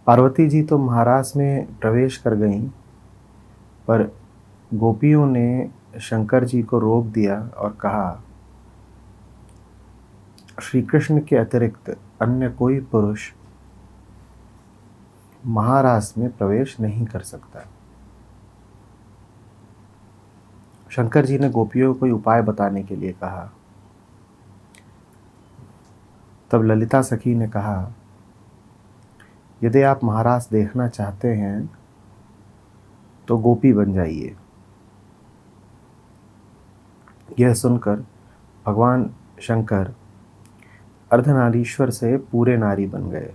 पार्वती जी तो महारास में प्रवेश कर गईं, पर गोपियों ने शंकर जी को रोक दिया और कहा, श्री कृष्ण के अतिरिक्त अन्य कोई पुरुष महारास में प्रवेश नहीं कर सकता। शंकर जी ने गोपियों को कोई उपाय बताने के लिए कहा। तब ललिता सखी ने कहा, यदि आप महारास देखना चाहते हैं तो गोपी बन जाइए। यह सुनकर भगवान शंकर अर्धनारीश्वर से पूरे नारी बन गए।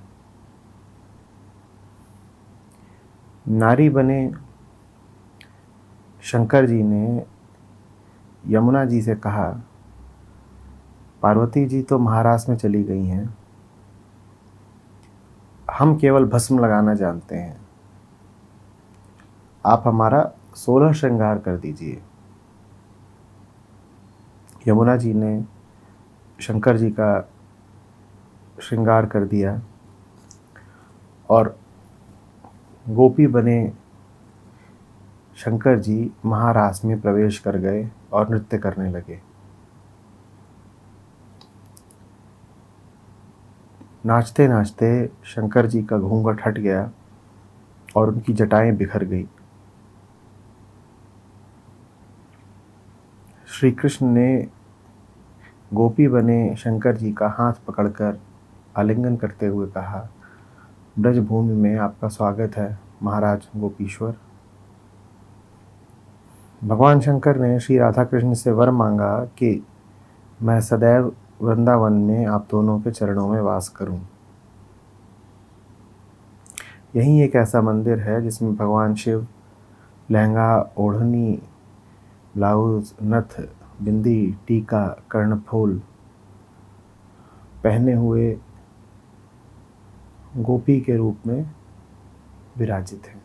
नारी बने शंकर जी ने यमुना जी से कहा, पार्वती जी तो महारास में चली गई हैं, हम केवल भस्म लगाना जानते हैं, आप हमारा 16 श्रृंगार कर दीजिए। यमुना जी ने शंकर जी का श्रृंगार कर दिया और गोपी बने शंकर जी महारास में प्रवेश कर गए और नृत्य करने लगे। नाचते नाचते शंकर जी का घूंघट हट गया और उनकी जटाएं बिखर गई। श्री कृष्ण ने गोपी बने शंकर जी का हाथ पकड़कर आलिंगन करते हुए कहा, ब्रजभूमि में आपका स्वागत है महाराज गोपीश्वर। भगवान शंकर ने श्री राधा कृष्ण से वर मांगा कि मैं सदैव वृंदावन में आप दोनों के चरणों में वास करूं। यही एक ऐसा मंदिर है जिसमें भगवान शिव लहंगा, ओढ़नी, ब्लाउज, नथ, बिंदी, टीका, कर्णफूल पहने हुए गोपी के रूप में विराजित हैं।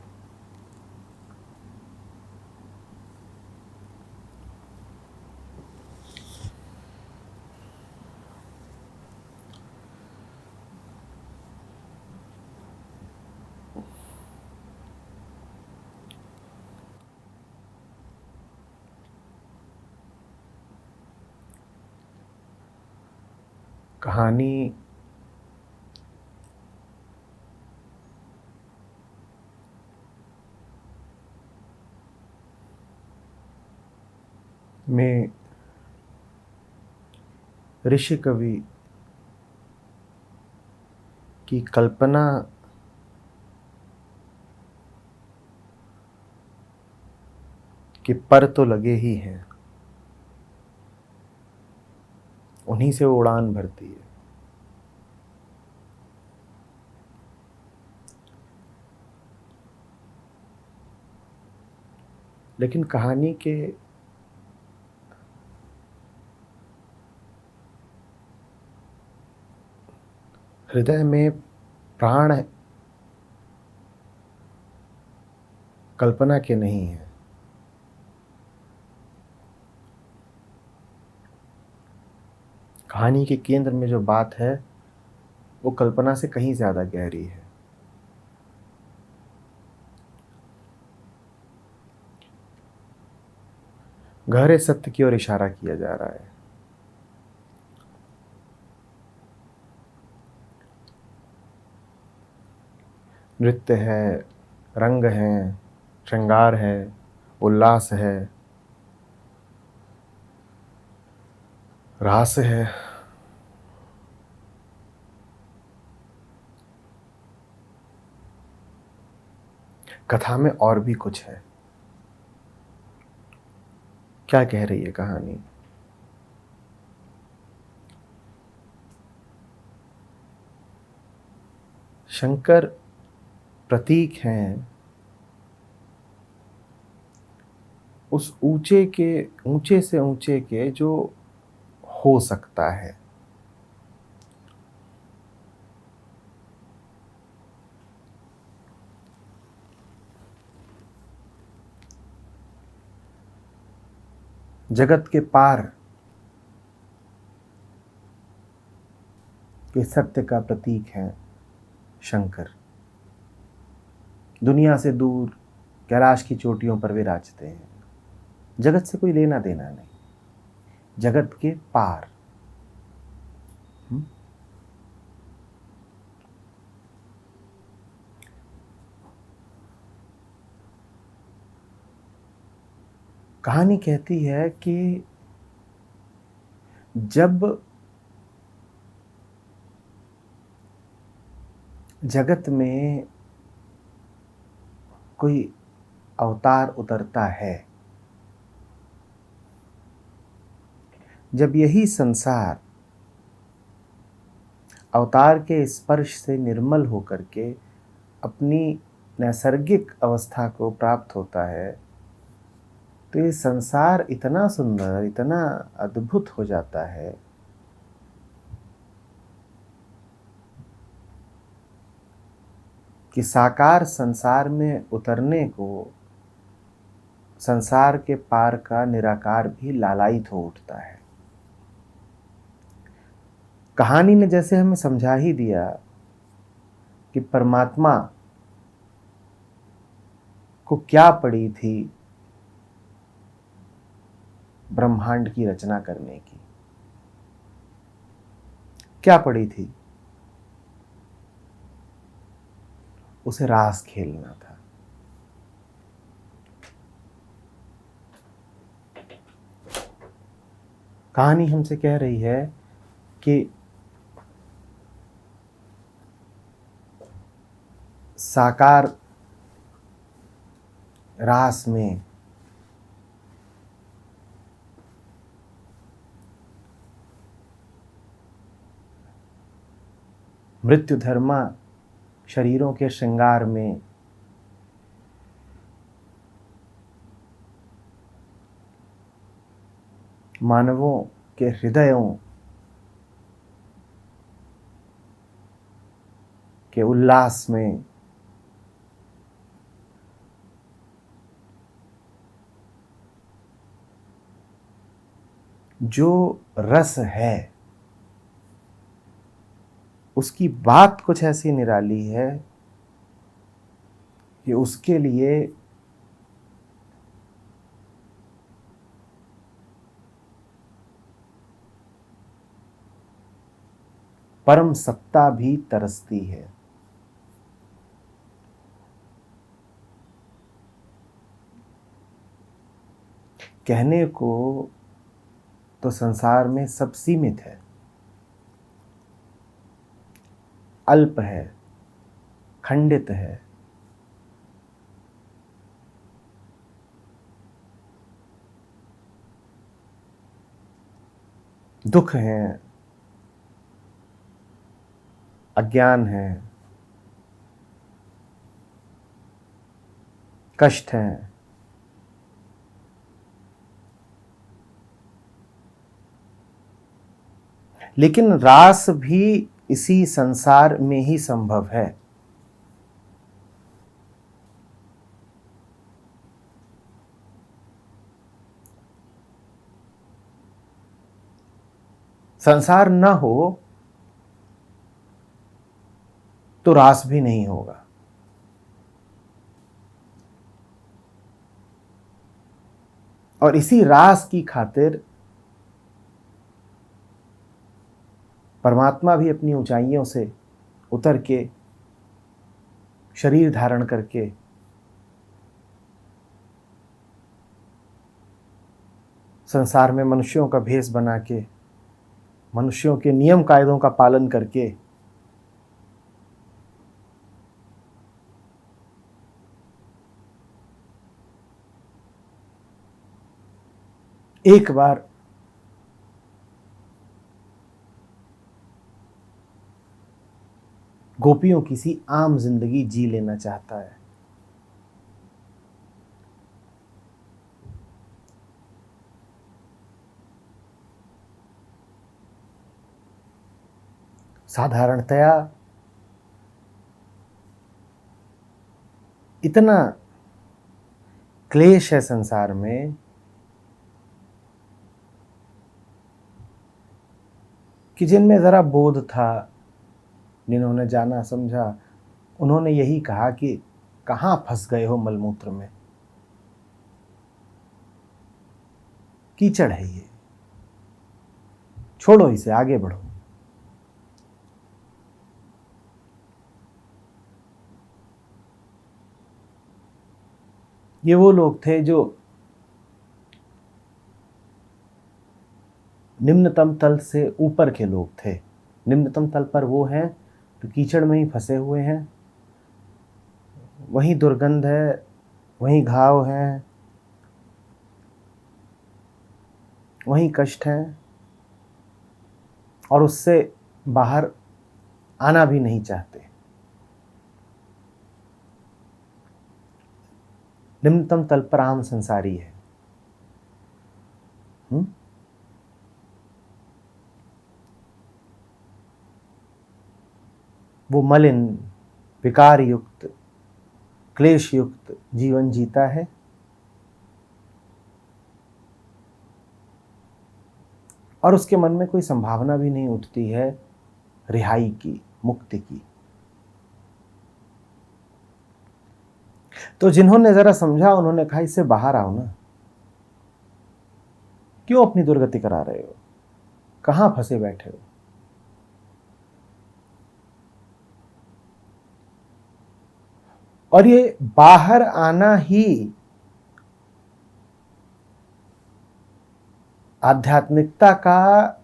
कहानी में ऋषि कवि की कल्पना के पर तो लगे ही हैं, उन्हीं से वो उड़ान भरती है। लेकिन कहानी के हृदय में प्राण कल्पना के नहीं है। कहानी के केंद्र में जो बात है वो कल्पना से कहीं ज़्यादा गहरी है। गहरे सत्य की ओर इशारा किया जा रहा है। नृत्य है, रंग हैं, श्रृंगार है, उल्लास है, रास है। कथा में और भी कुछ है। क्या कह रही है कहानी? शंकर प्रतीक हैं उस ऊंचे से ऊंचे के जो हो सकता है। जगत के पार के सत्य का प्रतीक है शंकर। दुनिया से दूर कैलाश की चोटियों पर विराजते हैं। जगत से कोई लेना देना नहीं, जगत के पार। कहानी कहती है कि जब जगत में कोई अवतार उतरता है, जब यही संसार अवतार के स्पर्श से निर्मल होकर के अपनी नैसर्गिक अवस्था को प्राप्त होता है, तो ये संसार इतना सुंदर, इतना अद्भुत हो जाता है कि साकार संसार में उतरने को संसार के पार का निराकार भी लालायित हो उठता है। कहानी ने जैसे हमें समझा ही दिया कि परमात्मा को क्या पड़ी थी ब्रह्मांड की रचना करने की, क्या पड़ी थी? उसे रास खेलना था। कहानी हमसे कह रही है कि साकार रास में मृत्यु धर्मा शरीरों के श्रृंगार में मानवों के हृदयों के उल्लास में जो रस है उसकी बात कुछ ऐसी निराली है कि उसके लिए परम सत्ता भी तरसती है। कहने को तो संसार में सब सीमित है, अल्प है, खंडित है, दुख है, अज्ञान है, कष्ट है, लेकिन रास भी इसी संसार में ही संभव है। संसार न हो तो रास भी नहीं होगा। और इसी रास की खातिर परमात्मा भी अपनी ऊंचाइयों से उतर के शरीर धारण करके संसार में मनुष्यों का भेष बना के, मनुष्यों के नियम कायदों का पालन करके एक बार गोपियों की सी आम जिंदगी जी लेना चाहता है। साधारणतया इतना क्लेश है संसार में कि जिनमें जरा बोध था, जिन्होंने जाना समझा, उन्होंने यही कहा कि कहाँ फंस गए हो मलमूत्र में। कीचड़ है ये, छोड़ो इसे, आगे बढ़ो। ये वो लोग थे जो निम्नतम तल से ऊपर के लोग थे। निम्नतम तल पर वो हैं तो कीचड़ में ही फंसे हुए हैं, वहीं दुर्गंध है, वहीं घाव है, वहीं कष्ट है, और उससे बाहर आना भी नहीं चाहते। निम्नतम तल पर आम संसारी है। वो मलिन, विकार युक्त, क्लेश युक्त जीवन जीता है। और उसके मन में कोई संभावना भी नहीं उठती है रिहाई की, मुक्ति की। तो जिन्होंने जरा समझा, उन्होंने कहा इससे बाहर आओ ना, क्यों अपनी दुर्गति करा रहे हो, कहां फंसे बैठे हो। और ये बाहर आना ही आध्यात्मिकता का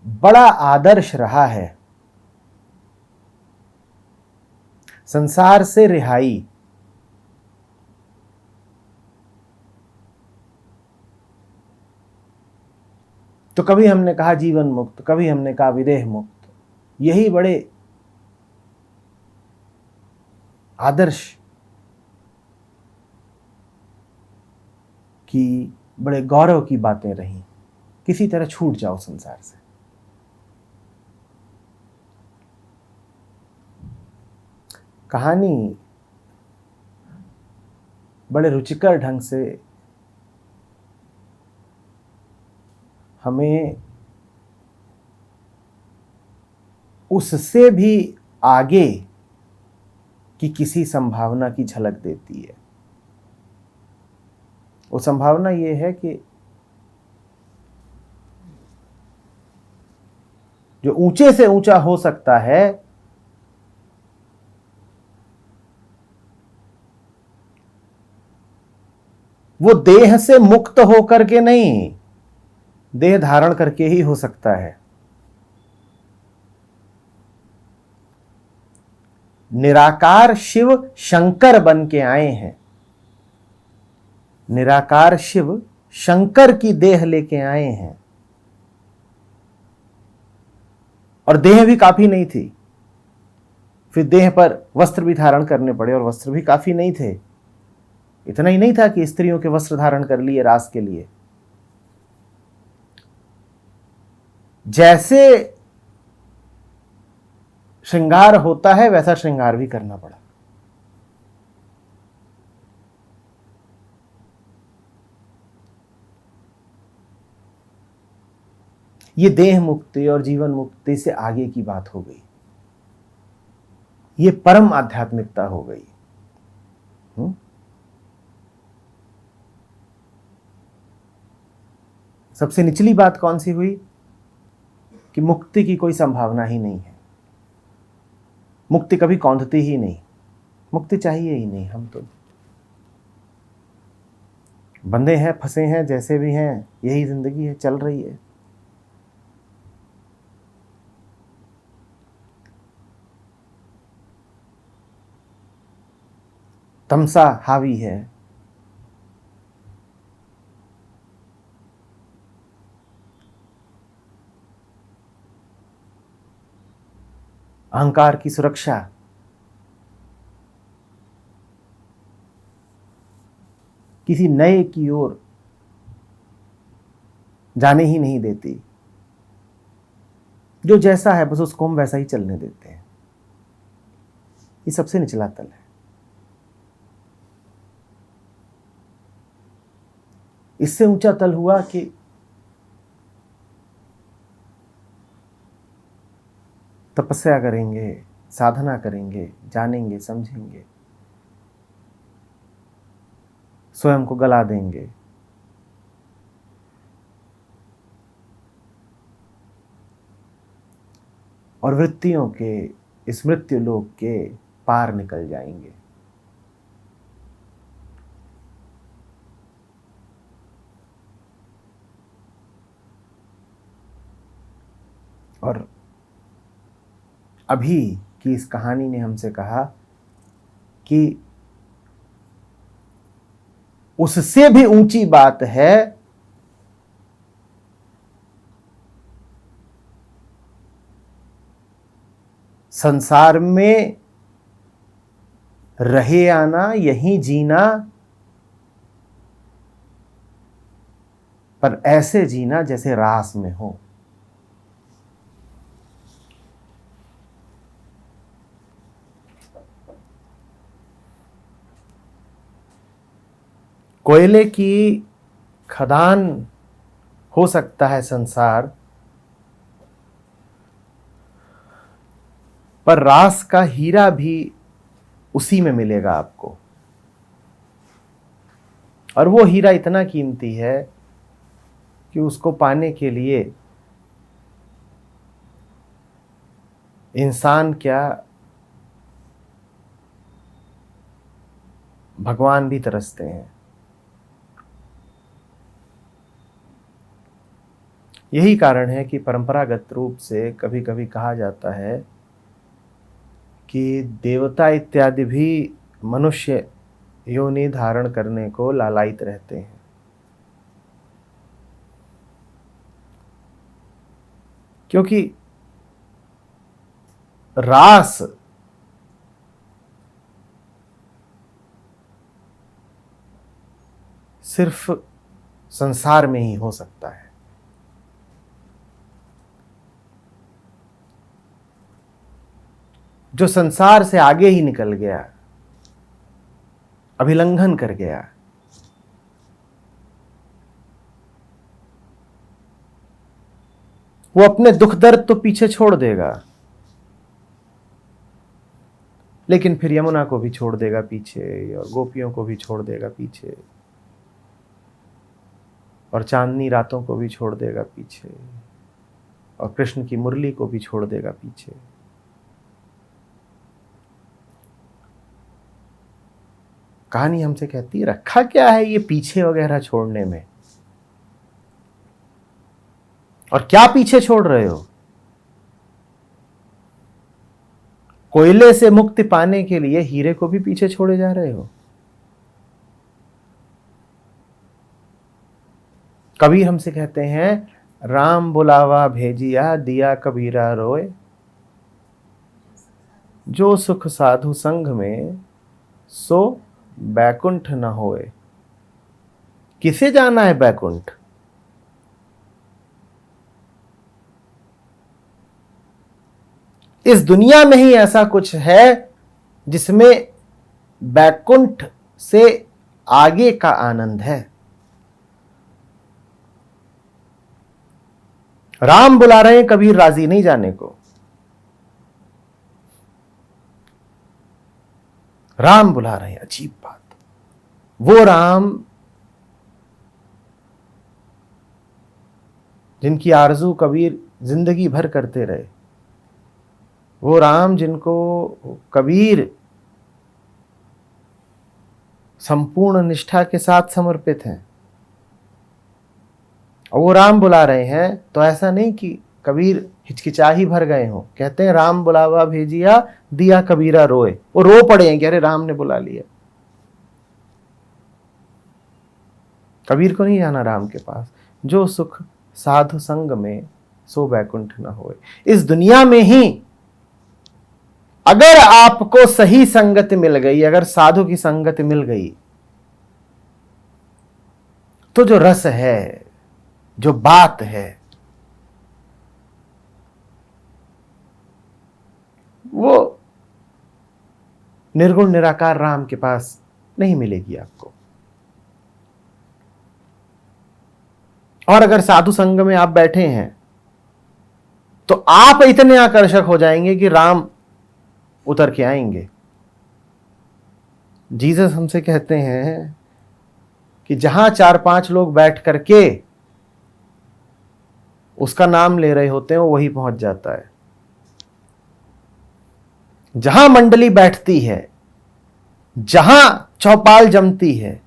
बड़ा आदर्श रहा है। संसार से रिहाई, तो कभी हमने कहा जीवन मुक्त, कभी हमने कहा विदेह मुक्त। यही बड़े आदर्श की, बड़े गौरव की बातें रहीं। किसी तरह छूट जाओ संसार से। कहानी बड़े रुचिकर ढंग से हमें उससे भी आगे की किसी संभावना की झलक देती है। वो संभावना ये है कि जो ऊंचे से ऊंचा हो सकता है, वो देह से मुक्त होकर के नहीं, देह धारण करके ही हो सकता है। निराकार शिव शंकर बन के आए हैं। निराकार शिव शंकर की देह लेके आए हैं। और देह भी काफी नहीं थी, फिर देह पर वस्त्र भी धारण करने पड़े, और वस्त्र भी काफी नहीं थे। इतना ही नहीं था कि स्त्रियों के वस्त्र धारण कर लिए रास के लिए। जैसे श्रृंगार होता है वैसा श्रृंगार भी करना पड़ा। ये देह मुक्ति और जीवन मुक्ति से आगे की बात हो गई। ये परम आध्यात्मिकता हो गई। सबसे निचली बात कौन सी हुई कि मुक्ति की कोई संभावना ही नहीं है। मुक्ति कभी कौंधती ही नहीं, मुक्ति चाहिए ही नहीं। हम तो बंधे हैं, फंसे हैं, जैसे भी हैं, यही जिंदगी है, चल रही है। तमसा हावी है। अहंकार की सुरक्षा किसी नए की ओर जाने ही नहीं देती। जो जैसा है बस उसको हम वैसा ही चलने देते हैं। ये सबसे निचला तल है। इससे ऊंचा तल हुआ कि तपस्या करेंगे, साधना करेंगे, जानेंगे, समझेंगे, स्वयं को गला देंगे। और वृत्तियों के इस मृत्यु लोक के पार निकल जाएंगे। और अभी की इस कहानी ने हमसे कहा कि उससे भी ऊंची बात है संसार में रहे आना, यहीं जीना, पर ऐसे जीना जैसे रास में हो। कोयले की खदान हो सकता है संसार, पर रास का हीरा भी उसी में मिलेगा आपको। और वो हीरा इतना कीमती है कि उसको पाने के लिए इंसान क्या, भगवान भी तरसते हैं। यही कारण है कि परंपरागत रूप से कभी कभी कहा जाता है कि देवता इत्यादि भी मनुष्य योनि धारण करने को लालायित रहते हैं। क्योंकि रास सिर्फ संसार में ही हो सकता है। जो संसार से आगे ही निकल गया, अभिलंघन कर गया, वो अपने दुख दर्द तो पीछे छोड़ देगा, लेकिन फिर यमुना को भी छोड़ देगा पीछे, और गोपियों को भी छोड़ देगा पीछे, और चांदनी रातों को भी छोड़ देगा पीछे, और कृष्ण की मुरली को भी छोड़ देगा पीछे। कहानी हमसे कहती है रखा क्या है ये पीछे वगैरह छोड़ने में, और क्या पीछे छोड़ रहे हो? कोयले से मुक्ति पाने के लिए हीरे को भी पीछे छोड़े जा रहे हो। कबीर हमसे कहते हैं राम बुलावा भेजिया दिया कबीरा रोए, जो सुख साधु संग में सो बैकुंठ न होए। किसे जाना है बैकुंठ? इस दुनिया में ही ऐसा कुछ है जिसमें बैकुंठ से आगे का आनंद है। राम बुला रहे हैं, कबीर राजी नहीं जाने को। राम बुला रहे हैं, अजीब बात। वो राम जिनकी आरजू कबीर जिंदगी भर करते रहे, वो राम जिनको कबीर संपूर्ण निष्ठा के साथ समर्पित हैं, और वो राम बुला रहे हैं, तो ऐसा नहीं कि कबीर हिचकिचा ही भर गए हों। कहते हैं राम बुलावा भेजिया दिया कबीरा रोए। वो रो पड़े हैं कि अरे राम ने बुला लिया। कबीर को नहीं जाना राम के पास। जो सुख साधु संग में सो बैकुंठ न होए। इस दुनिया में ही अगर आपको सही संगत मिल गई, अगर साधु की संगत मिल गई, तो जो रस है, जो बात है, वो निर्गुण निराकार राम के पास नहीं मिलेगी आपको। और अगर साधु संग में आप बैठे हैं तो आप इतने आकर्षक हो जाएंगे कि राम उतर के आएंगे। जीसस हमसे कहते हैं कि जहां 4-5 लोग बैठ करके उसका नाम ले रहे होते हैं वो वही पहुंच जाता है। जहां मंडली बैठती है, जहां चौपाल जमती है,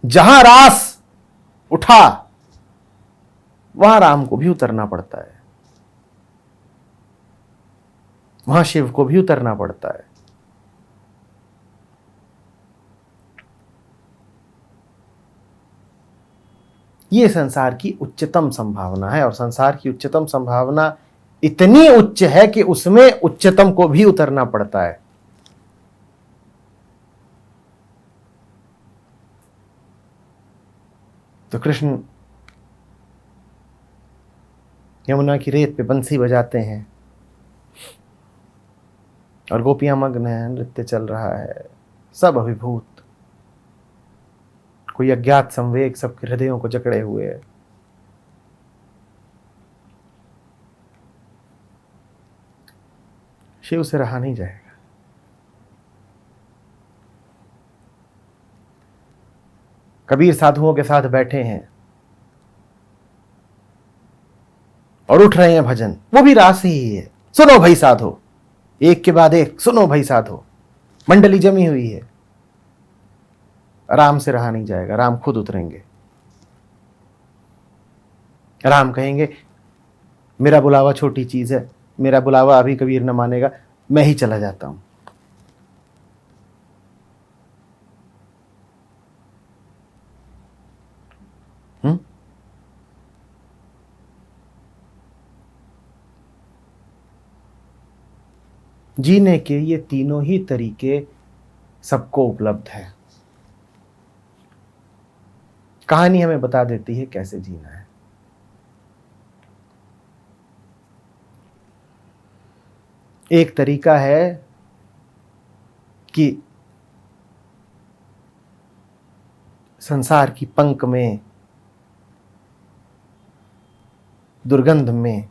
जहां रास उठा, वहां राम को भी उतरना पड़ता है, वहां शिव को भी उतरना पड़ता है। यह संसार की उच्चतम संभावना है, और संसार की उच्चतम संभावना इतनी उच्च है कि उसमें उच्चतम को भी उतरना पड़ता है। तो कृष्ण यमुना की रेत पे बंसी बजाते हैं और गोपियां मग्न हैं, नृत्य चल रहा है, सब अभिभूत, कोई अज्ञात संवेग सबके हृदयों को जकड़े हुए है। शिव से रहा नहीं जाएगा। कबीर साधुओं के साथ बैठे हैं और उठ रहे हैं भजन, वो भी रास ही है। सुनो भाई साधो, एक के बाद एक सुनो भाई साधो, मंडली जमी हुई है। राम से रहा नहीं जाएगा, राम खुद उतरेंगे। राम कहेंगे मेरा बुलावा छोटी चीज है, मेरा बुलावा अभी कबीर न मानेगा, मैं ही चला जाता हूं। जीने के ये तीनों ही तरीके सबको उपलब्ध है। कहानी हमें बता देती है कैसे जीना है। एक तरीका है कि संसार की पंख में, दुर्गंध में,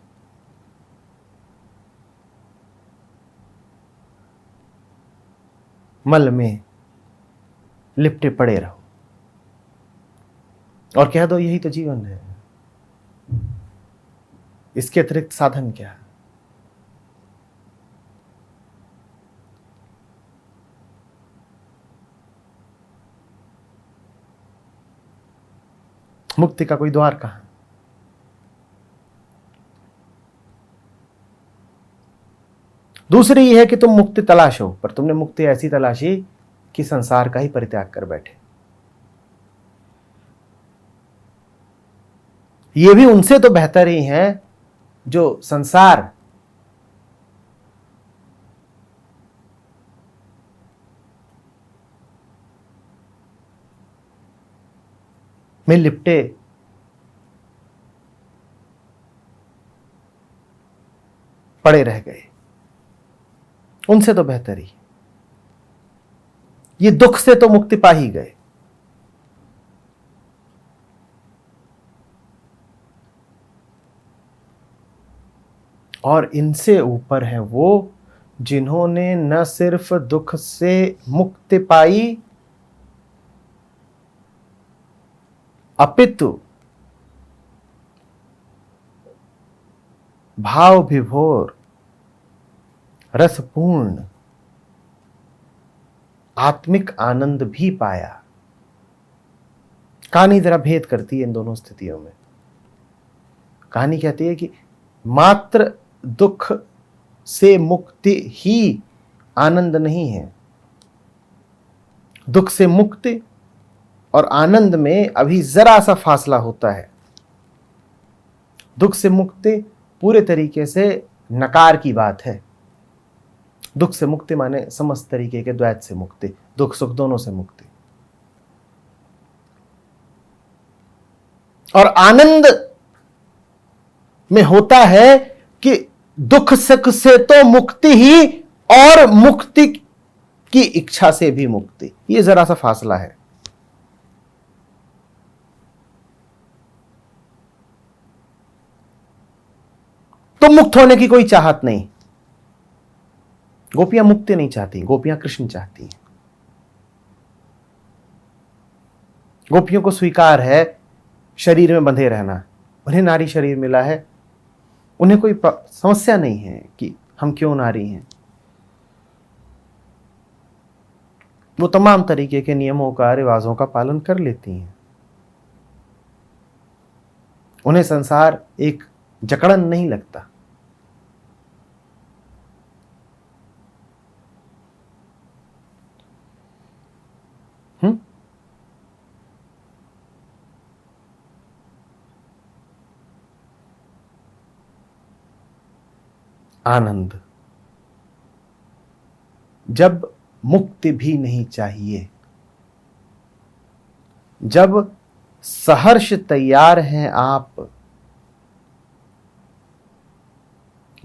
मल में लिपटे पड़े रहो और कह दो यही तो जीवन है, इसके अतिरिक्त साधन क्या। मुक्ति का कोई द्वार कहां। दूसरी यह है कि तुम मुक्ति तलाशो, पर तुमने मुक्ति ऐसी तलाशी कि संसार का ही परित्याग कर बैठे। ये भी उनसे तो बेहतर ही है जो संसार में लिपटे पड़े रह गए, उनसे तो बेहतर ही। ये दुख से तो मुक्ति पा ही गए। और इनसे ऊपर है वो जिन्होंने न सिर्फ दुख से मुक्ति पाई, अपितु भाव विभोर रसपूर्ण आत्मिक आनंद भी पाया। कहानी जरा भेद करती है इन दोनों स्थितियों में। कहानी कहती है कि मात्र दुख से मुक्ति ही आनंद नहीं है। दुख से मुक्ति और आनंद में अभी जरा सा फासला होता है। दुख से मुक्ति पूरे तरीके से नकार की बात है। दुख से मुक्ति माने समस्त तरीके के द्वैत से मुक्ति, दुख सुख दोनों से मुक्ति। और आनंद में होता है कि दुख सुख से तो मुक्ति ही और मुक्ति की इच्छा से भी मुक्ति, ये जरा सा फासला है। तो मुक्त होने की कोई चाहत नहीं, गोपियां मुक्ति नहीं चाहती, गोपियां कृष्ण चाहती हैं। गोपियों को स्वीकार है शरीर में बंधे रहना, उन्हें नारी शरीर मिला है, उन्हें कोई समस्या नहीं है कि हम क्यों नारी हैं। वो तमाम तरीके के नियमों का, रिवाजों का पालन कर लेती हैं। उन्हें संसार एक जकड़न नहीं लगता। आनंद, जब मुक्ति भी नहीं चाहिए, जब सहर्ष तैयार हैं आप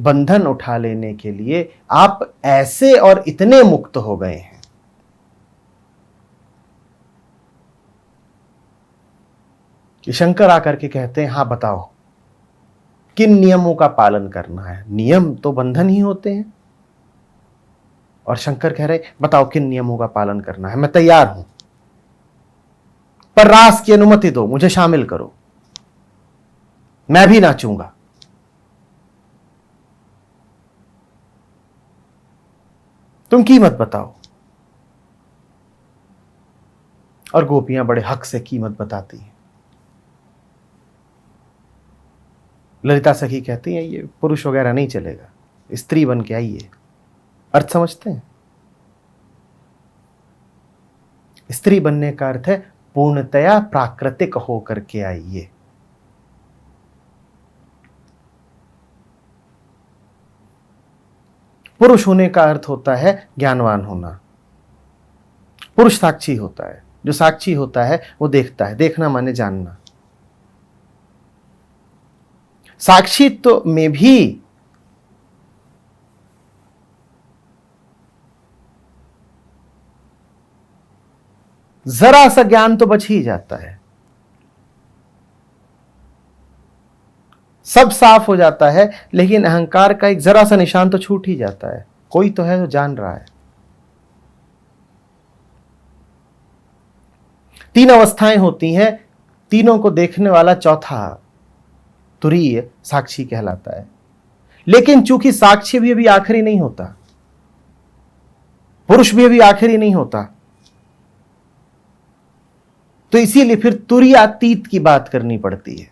बंधन उठा लेने के लिए, आप ऐसे और इतने मुक्त हो गए हैं कि शंकर आकर के कहते हैं, हां बताओ किन नियमों का पालन करना है। नियम तो बंधन ही होते हैं। और शंकर कह रहे, बताओ किन नियमों का पालन करना है, मैं तैयार हूं, पर रास की अनुमति दो, मुझे शामिल करो, मैं भी नाचूंगा। तुम कीमत बताओ। और गोपियां बड़े हक से कीमत बताती हैं। ललिता सखी कहती हैं, ये पुरुष वगैरह नहीं चलेगा, स्त्री बन के आइए। अर्थ समझते हैं? स्त्री बनने का अर्थ है पूर्णतया प्राकृतिक होकर के आइए। पुरुष होने का अर्थ होता है ज्ञानवान होना। पुरुष साक्षी होता है, जो साक्षी होता है वो देखता है। देखना माने जानना। साक्षित्व में भी जरा सा ज्ञान तो बच ही जाता है। सब साफ हो जाता है, लेकिन अहंकार का एक जरा सा निशान तो छूट ही जाता है। कोई तो है जो जान रहा है। तीन अवस्थाएं होती हैं, तीनों को देखने वाला चौथा तुरीय साक्षी कहलाता है। लेकिन चूंकि साक्षी भी अभी आखिरी नहीं होता, पुरुष भी अभी आखिरी नहीं होता, तो इसीलिए फिर तुरीयातीत की बात करनी पड़ती है।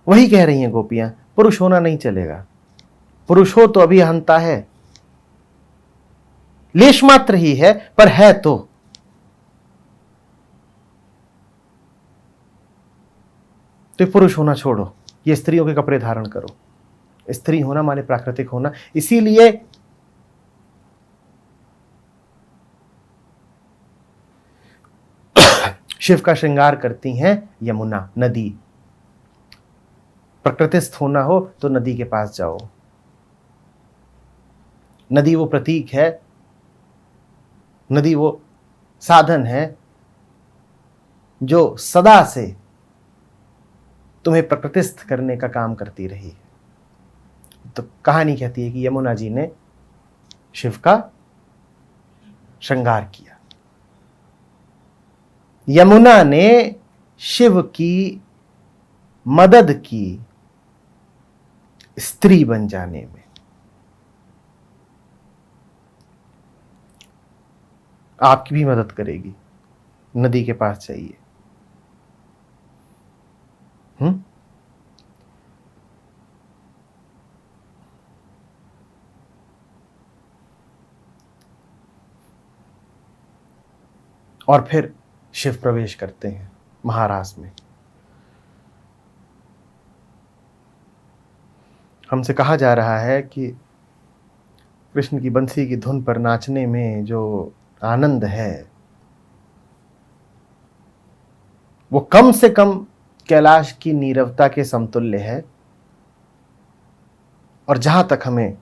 वही कह रही हैं गोपियां, पुरुष होना नहीं चलेगा। पुरुष हो तो अभी अहंता है, लेश मात्र ही है, पर है तो। पुरुष होना छोड़ो, ये स्त्रियों के कपड़े धारण करो। स्त्री होना माने प्राकृतिक होना। इसीलिए शिव का श्रृंगार करती हैं यमुना, नदी। प्रकृतिस्थ होना हो तो नदी के पास जाओ। नदी वो प्रतीक है, नदी वो साधन है जो सदा से तुम्हें प्रकृतिस्थ करने का काम करती रही है। तो कहानी कहती है कि यमुना जी ने शिव का श्रृंगार किया। यमुना ने शिव की मदद की स्त्री बन जाने में। आपकी भी मदद करेगी। नदी के पास जाइए। और फिर शिव प्रवेश करते हैं महारास में। हमसे कहा जा रहा है कि कृष्ण की बंसी की धुन पर नाचने में जो आनंद है, वो कम से कम कैलाश की नीरवता के समतुल्य है। और जहां तक हमें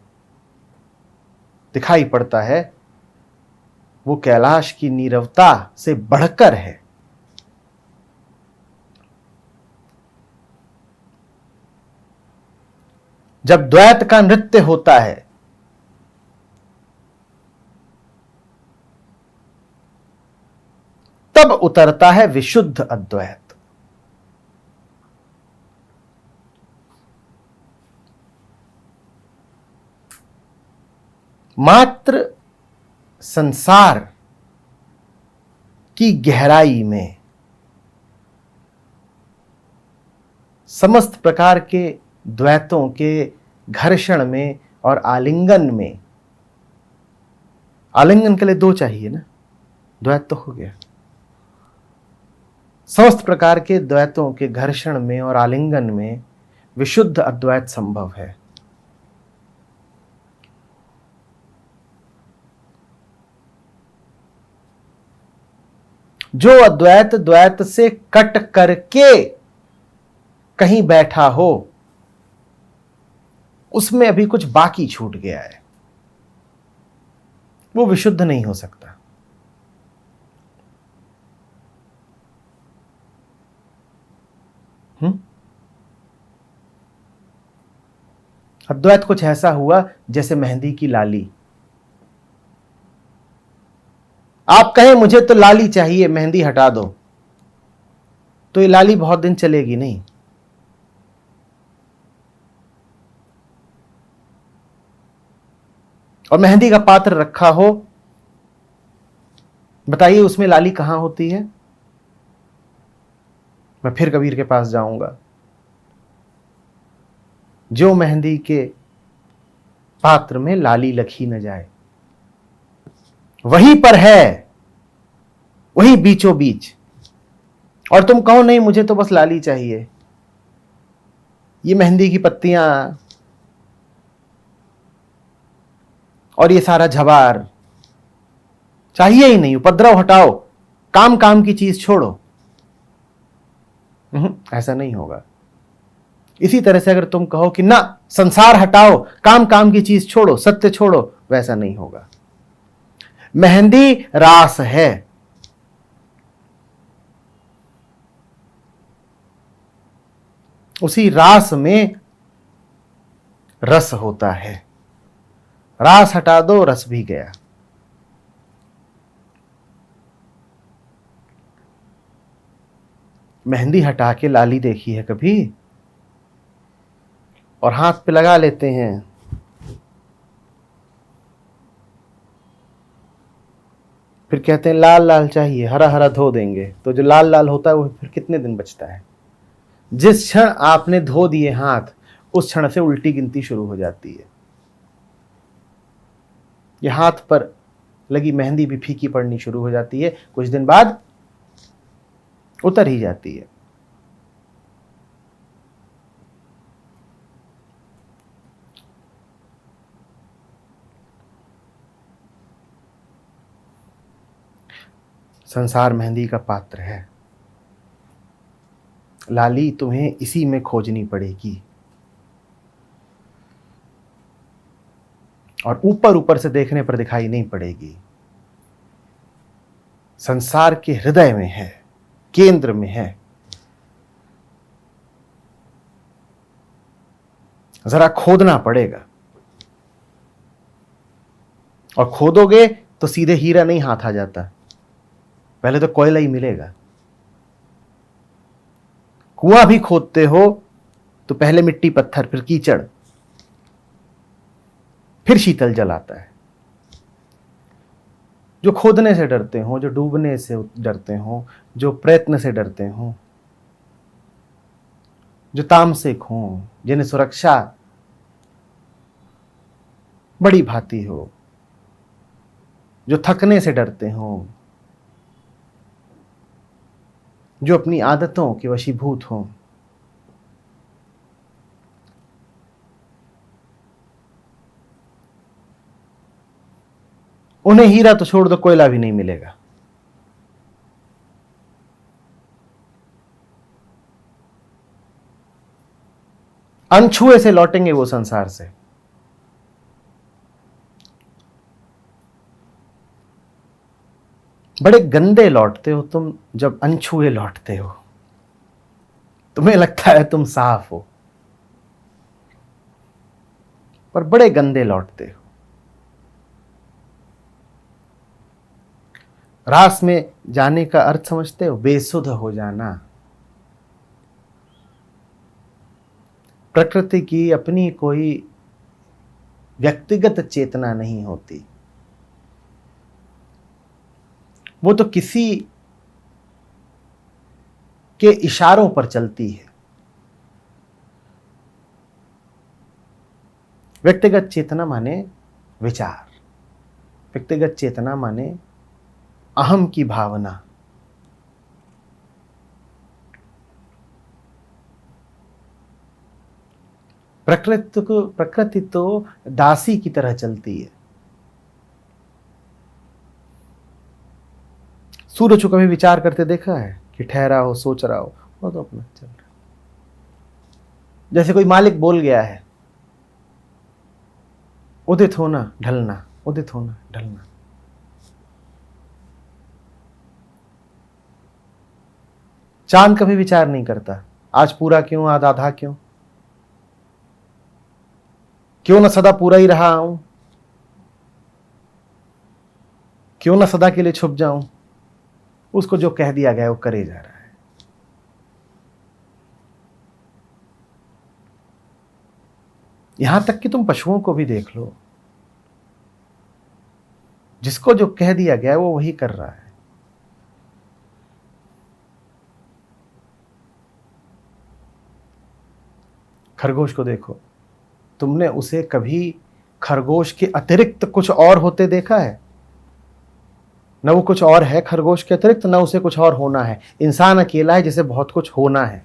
दिखाई पड़ता है, वो कैलाश की नीरवता से बढ़कर है। जब द्वैत का नृत्य होता है तब उतरता है विशुद्ध अद्वैत। मात्र संसार की गहराई में समस्त प्रकार के द्वैतों के घर्षण में और आलिंगन में, आलिंगन के लिए दो चाहिए ना, द्वैत तो हो गया। समस्त प्रकार के द्वैतों के घर्षण में और आलिंगन में विशुद्ध अद्वैत संभव है। जो अद्वैत द्वैत से कट करके कहीं बैठा हो, उसमें अभी कुछ बाकी छूट गया है, वो विशुद्ध नहीं हो सकता। अद्वैत कुछ ऐसा हुआ जैसे मेहंदी की लाली। आप कहें मुझे तो लाली चाहिए, मेहंदी हटा दो, तो ये लाली बहुत दिन चलेगी नहीं। और मेहंदी का पात्र रखा हो, बताइए उसमें लाली कहां होती है? मैं फिर कबीर के पास जाऊंगा। जो मेहंदी के पात्र में लाली लखी न जाए, वहीं पर है, वही बीचों बीच। और तुम कहो नहीं मुझे तो बस लाली चाहिए, ये मेहंदी की पत्तियां और ये सारा झबार चाहिए ही नहीं, उपद्रव हटाओ, काम काम की चीज छोड़ो। ऐसा नहीं होगा। इसी तरह से अगर तुम कहो कि ना संसार हटाओ, काम काम की चीज छोड़ो, सत्य छोड़ो, वैसा नहीं होगा। मेहंदी रास है, उसी रास में रस होता है। रास हटा दो, रस भी गया। मेहंदी हटा के लाली देखी है कभी? और हाथ पे लगा लेते हैं, फिर कहते हैं लाल लाल चाहिए, हरा हरा धो देंगे। तो जो लाल लाल होता है वो फिर कितने दिन बचता है? जिस क्षण आपने धो दिए हाथ, उस क्षण से उल्टी गिनती शुरू हो जाती है। ये हाथ पर लगी मेहंदी भी फीकी पड़नी शुरू हो जाती है, कुछ दिन बाद उतर ही जाती है। संसार मेहंदी का पात्र है, लाली तुम्हें इसी में खोजनी पड़ेगी। और ऊपर ऊपर से देखने पर दिखाई नहीं पड़ेगी। संसार के हृदय में है, केंद्र में है। जरा खोदना पड़ेगा, और खोदोगे तो सीधे हीरा नहीं हाथ आ जाता, पहले तो कोयला ही मिलेगा। कुआं भी खोदते हो तो पहले मिट्टी पत्थर, फिर कीचड़, फिर शीतल जल आता है। जो खोदने से डरते हो, जो डूबने से डरते हो, जो प्रयत्न से डरते हो, जो तामसिक हो, जिन्हें सुरक्षा बड़ी भाती हो, जो थकने से डरते हो, जो अपनी आदतों के वशीभूत हों, उन्हें हीरा तो छोड़ दो, कोयला भी नहीं मिलेगा। अनछुए से लौटेंगे वो संसार से। बड़े गंदे लौटते हो तुम जब अनछुए लौटते हो, तुम्हें लगता है तुम साफ हो। पर बड़े गंदे लौटते हो। रास में जाने का अर्थ समझते हो? बेसुध हो जाना। प्रकृति की अपनी कोई व्यक्तिगत चेतना नहीं होती, वो तो किसी के इशारों पर चलती है। व्यक्तिगत चेतना माने विचार, व्यक्तिगत चेतना माने अहम की भावना। प्रकृति तो दासी की तरह चलती है। सूरज को कभी विचार करते देखा है कि ठहरा हो, सोच रहा हो? वो तो अपना चल रहा। जैसे कोई मालिक बोल गया है, उदित होना ढलना, उदित होना ढलना। चांद कभी विचार नहीं करता, आज पूरा क्यों, आज आधा क्यों न सदा पूरा ही रहा हूं, क्यों न सदा के लिए छुप जाऊं। उसको जो कह दिया गया वो करे जा रहा है। यहां तक कि तुम पशुओं को भी देख लो, जिसको जो कह दिया गया है वो वही कर रहा है। खरगोश को देखो, तुमने उसे कभी खरगोश के अतिरिक्त कुछ और होते देखा है? न वो कुछ और है खरगोश के अतिरिक्त, न उसे कुछ और होना है। इंसान अकेला है जिसे बहुत कुछ होना है।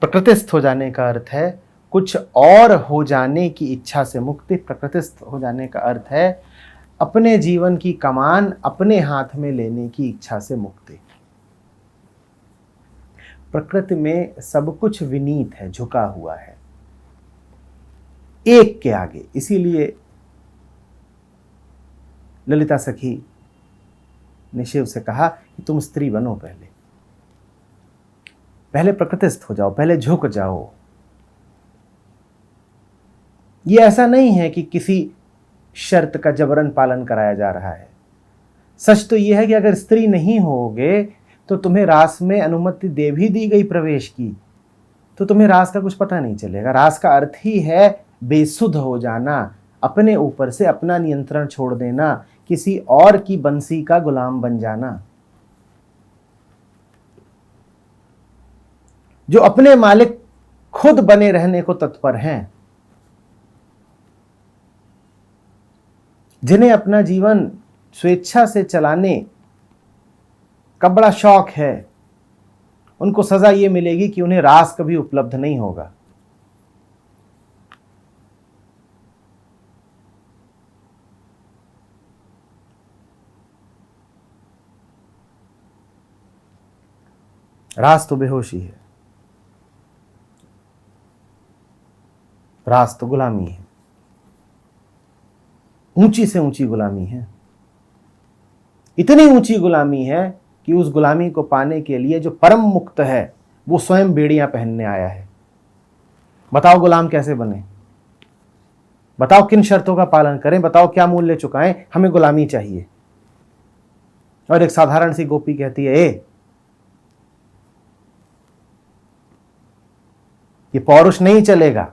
प्रकृतिस्थ हो जाने का अर्थ है कुछ और हो जाने की इच्छा से मुक्ति। प्रकृतिस्थ हो जाने का अर्थ है अपने जीवन की कमान अपने हाथ में लेने की इच्छा से मुक्ति। प्रकृति में सब कुछ विनीत है, झुका हुआ है एक के आगे। इसीलिए ललिता सखी ने शिव से कहा कि तुम स्त्री बनो, पहले प्रकृतिस्थ हो जाओ, पहले झुक जाओ। ये ऐसा नहीं है कि किसी शर्त का जबरन पालन कराया जा रहा है। सच तो यह है कि अगर स्त्री नहीं होगे तो तुम्हें रास में अनुमति दे भी दी गई प्रवेश की, तो तुम्हें रास का कुछ पता नहीं चलेगा। रास का अर्थ ही है बेसुध हो जाना, अपने ऊपर से अपना नियंत्रण छोड़ देना, किसी और की बंसी का गुलाम बन जाना। जो अपने मालिक खुद बने रहने को तत्पर हैं, जिन्हें अपना जीवन स्वेच्छा से चलाने का बड़ा शौक है, उनको सजा यह मिलेगी कि उन्हें रास कभी उपलब्ध नहीं होगा। रास तो बेहोशी है, रास तो गुलामी है, ऊंची से ऊंची गुलामी है। इतनी ऊंची गुलामी है कि उस गुलामी को पाने के लिए जो परम मुक्त है वो स्वयं बेड़ियां पहनने आया है। बताओ गुलाम कैसे बने, बताओ किन शर्तों का पालन करें, बताओ क्या मूल्य चुकाएं, हमें गुलामी चाहिए। और एक साधारण सी गोपी कहती है, ये पौरुष नहीं चलेगा।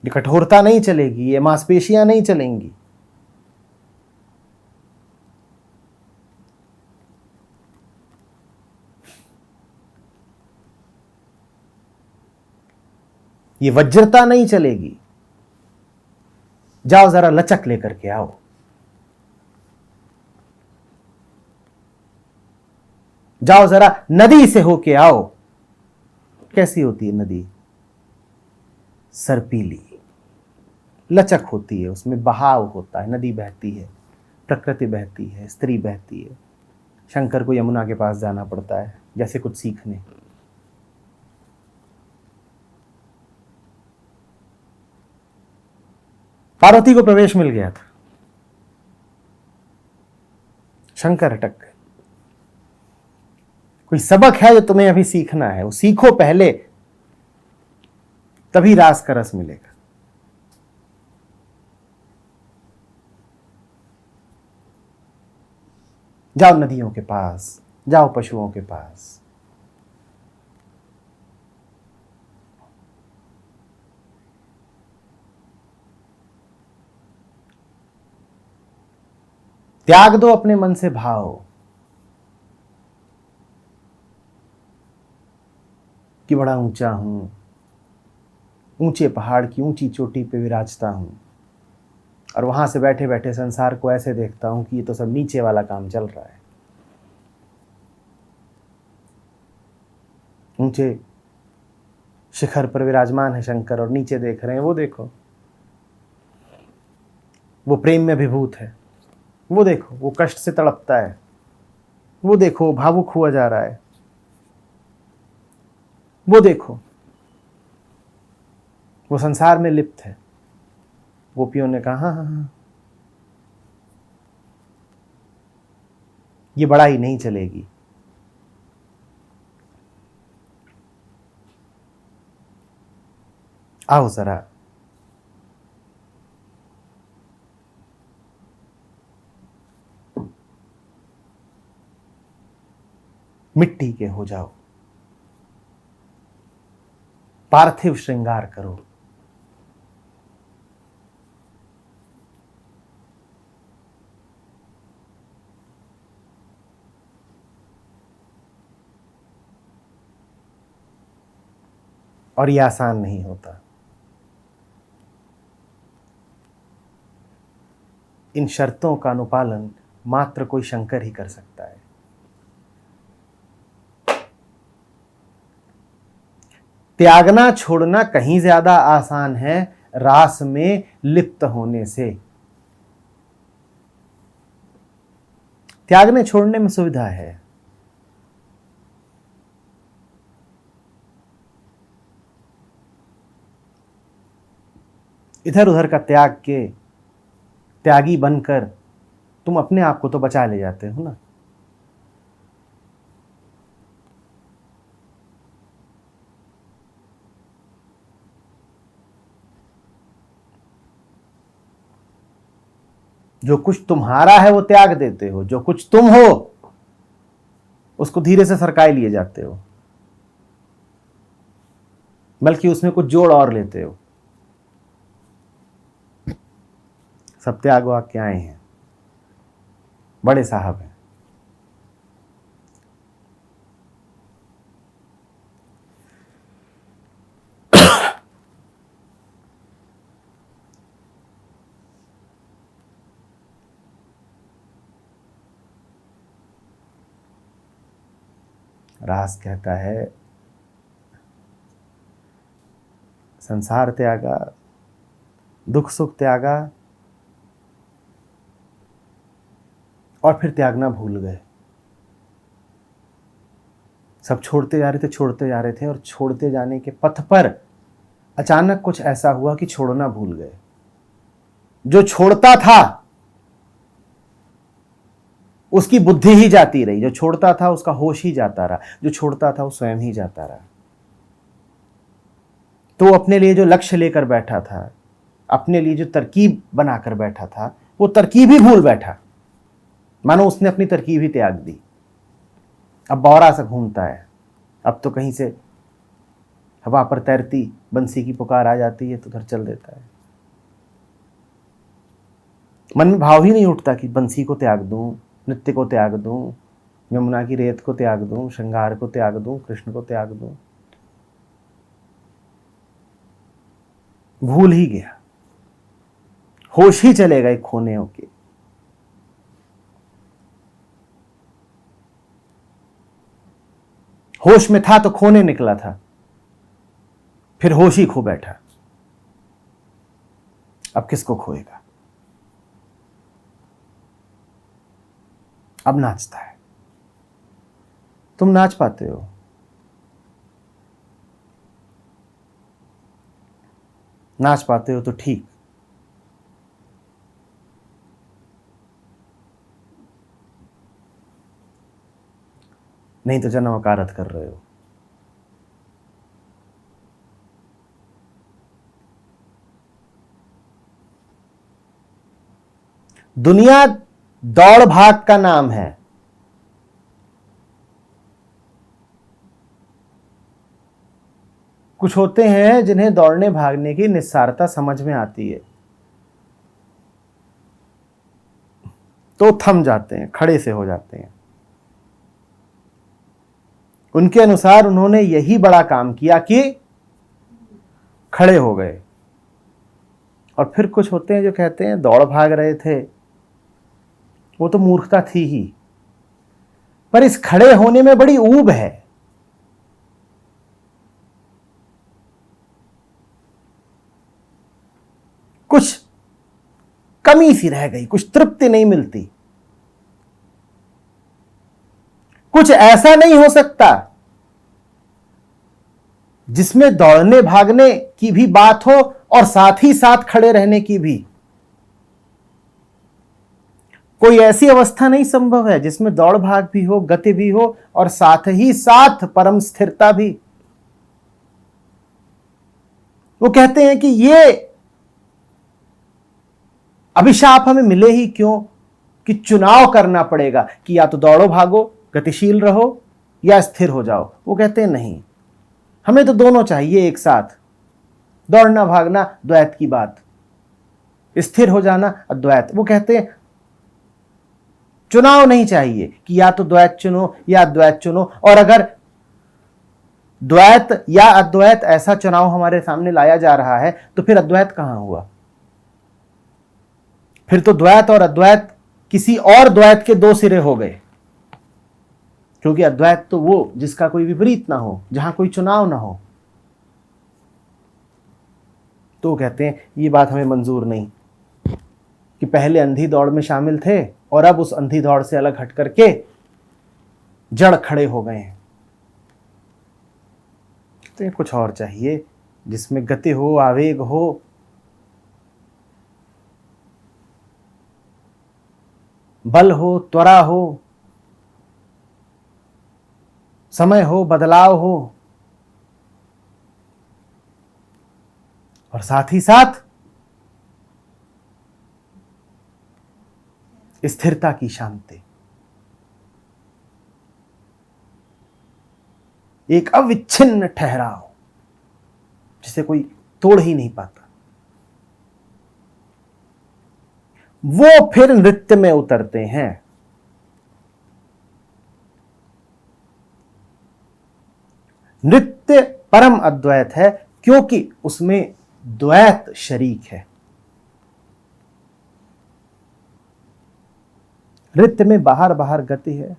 ये कठोरता नहीं चलेगी, ये मांसपेशियां नहीं चलेंगी। ये वज्रता नहीं चलेगी। जाओ जरा लचक लेकर के आओ, जाओ जरा नदी से होके आओ। कैसी होती है नदी? सर्पीली, लचक होती है, उसमें बहाव होता है। नदी बहती है, प्रकृति बहती है, स्त्री बहती है। शंकर को यमुना के पास जाना पड़ता है जैसे कुछ सीखने। पार्वती को प्रवेश मिल गया था, शंकर अटक गए। कोई सबक है जो तुम्हें अभी सीखना है, वो सीखो पहले, तभी रास का रस मिलेगा। जाओ नदियों के पास, जाओ पशुओं के पास। त्याग दो अपने मन से भाव कि बड़ा ऊंचा हूं, ऊंचे पहाड़ की ऊंची चोटी पे विराजता हूं, और वहां से बैठे बैठे संसार को ऐसे देखता हूं कि ये तो सब नीचे वाला काम चल रहा है। ऊंचे शिखर पर विराजमान है शंकर और नीचे देख रहे हैं, वो देखो वो प्रेम में विभूत है, वो देखो वो कष्ट से तड़पता है, वो देखो भावुक हुआ जा रहा है, वो देखो वो संसार में लिप्त है। गोपियों ने कहा हाँ हाँ हाँ, ये बड़ाई नहीं चलेगी। आओ जरा मिट्टी के हो जाओ, पार्थिव श्रृंगार करो। और ये आसान नहीं होता। इन शर्तों का अनुपालन मात्र कोई शंकर ही कर सकता है। त्यागना छोड़ना कहीं ज्यादा आसान है रास में लिप्त होने से। त्यागने छोड़ने में सुविधा है, इधर उधर का त्याग के त्यागी बनकर तुम अपने आप को तो बचा ले जाते हो ना। जो कुछ तुम्हारा है वो त्याग देते हो, जो कुछ तुम हो उसको धीरे से सरकाए लिए जाते हो, बल्कि उसमें कुछ जोड़ और लेते हो। सब त्याग आए हैं, बड़े साहब हैं। रास कहता है संसार त्यागा, दुख सुख त्यागा, और फिर त्यागना भूल गए। सब छोड़ते जा रहे थे, छोड़ते जा रहे थे, और छोड़ते जाने के पथ पर अचानक कुछ ऐसा हुआ कि छोड़ना भूल गए। जो छोड़ता था उसकी बुद्धि ही जाती रही, जो छोड़ता था उसका होश ही जाता रहा, जो छोड़ता था वो स्वयं ही जाता रहा। तो अपने लिए जो लक्ष्य लेकर बैठा था, अपने लिए जो तरकीब बनाकर बैठा था, वो तरकीब ही भूल बैठा, मानो उसने अपनी तरकीब ही त्याग दी। अब बौरा सा घूमता है। अब तो कहीं से हवा पर तैरती बंसी की पुकार आ जाती है तो उधर चल देता है। मन में भाव ही नहीं उठता कि बंसी को त्याग दूं, नृत्य को त्याग दूं, यमुना की रेत को त्याग दूं, श्रृंगार को त्याग दूं, कृष्ण को त्याग दूं। भूल ही गया, होश ही चले गए खोने के। होश में था तो खोने निकला था, फिर होश ही खो बैठा। अब किसको खोएगा? अब नाचता है। तुम नाच पाते हो? नाच पाते हो तो ठीक, नहीं तो जन्म का रद्द कर रहे हो। दुनिया दौड़ भाग का नाम है। कुछ होते हैं जिन्हें दौड़ने भागने की निस्सारता समझ में आती है, तो थम जाते हैं, खड़े से हो जाते हैं। उनके अनुसार उन्होंने यही बड़ा काम किया कि खड़े हो गए। और फिर कुछ होते हैं जो कहते हैं दौड़ भाग रहे थे, वो तो मूर्खता थी ही, पर इस खड़े होने में बड़ी ऊब है। कुछ कमी सी रह गई, कुछ तृप्ति नहीं मिलती। कुछ ऐसा नहीं हो सकता जिसमें दौड़ने भागने की भी बात हो और साथ ही साथ खड़े रहने की भी। कोई ऐसी अवस्था नहीं संभव है जिसमें दौड़ भाग भी हो, गति भी हो और साथ ही साथ परम स्थिरता भी। वो कहते हैं कि ये अभिशाप हमें मिले ही क्यों कि चुनाव करना पड़ेगा कि या तो दौड़ो भागो, गतिशील रहो, या स्थिर हो जाओ। वो कहते हैं नहीं, हमें तो दोनों चाहिए एक साथ। दौड़ना भागना द्वैत की बात, स्थिर हो जाना अद्वैत। वो कहते हैं चुनाव नहीं चाहिए कि या तो द्वैत चुनो या अद्वैत चुनो। और अगर द्वैत या अद्वैत ऐसा चुनाव हमारे सामने लाया जा रहा है तो फिर अद्वैत कहां हुआ? फिर तो द्वैत और अद्वैत किसी और द्वैत के दो सिरे हो गए, क्योंकि अद्वैत तो वो जिसका कोई विपरीत ना हो, जहां कोई चुनाव ना हो। तो कहते हैं ये बात हमें मंजूर नहीं कि पहले अंधी दौड़ में शामिल थे और अब उस अंधी दौड़ से अलग हट करके जड़ खड़े हो गए हैं। तो कुछ और चाहिए जिसमें गति हो, आवेग हो, बल हो, त्वरा हो, समय हो, बदलाव हो, और साथ ही साथ स्थिरता की शांति। एक अविच्छिन्न ठहराव जिसे कोई तोड़ ही नहीं पाता। वो फिर नृत्य में उतरते हैं। नृत्य परम अद्वैत है क्योंकि उसमें द्वैत शरीक है। नृत्य में बाहर बाहर गति है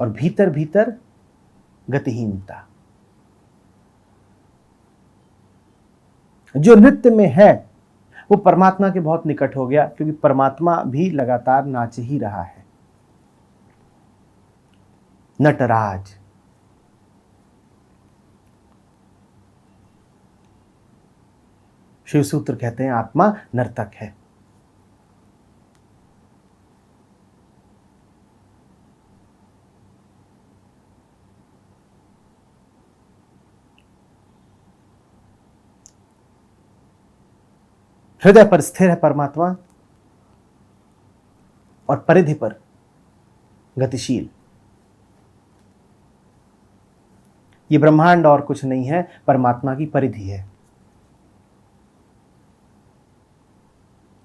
और भीतर भीतर गतिहीनता। जो नृत्य में है वो परमात्मा के बहुत निकट हो गया, क्योंकि परमात्मा भी लगातार नाच ही रहा है। नटराज शिव सूत्र कहते हैं आत्मा नर्तक है। हृदय पर स्थिर है परमात्मा और परिधि पर गतिशील। ये ब्रह्मांड और कुछ नहीं है, परमात्मा की परिधि है।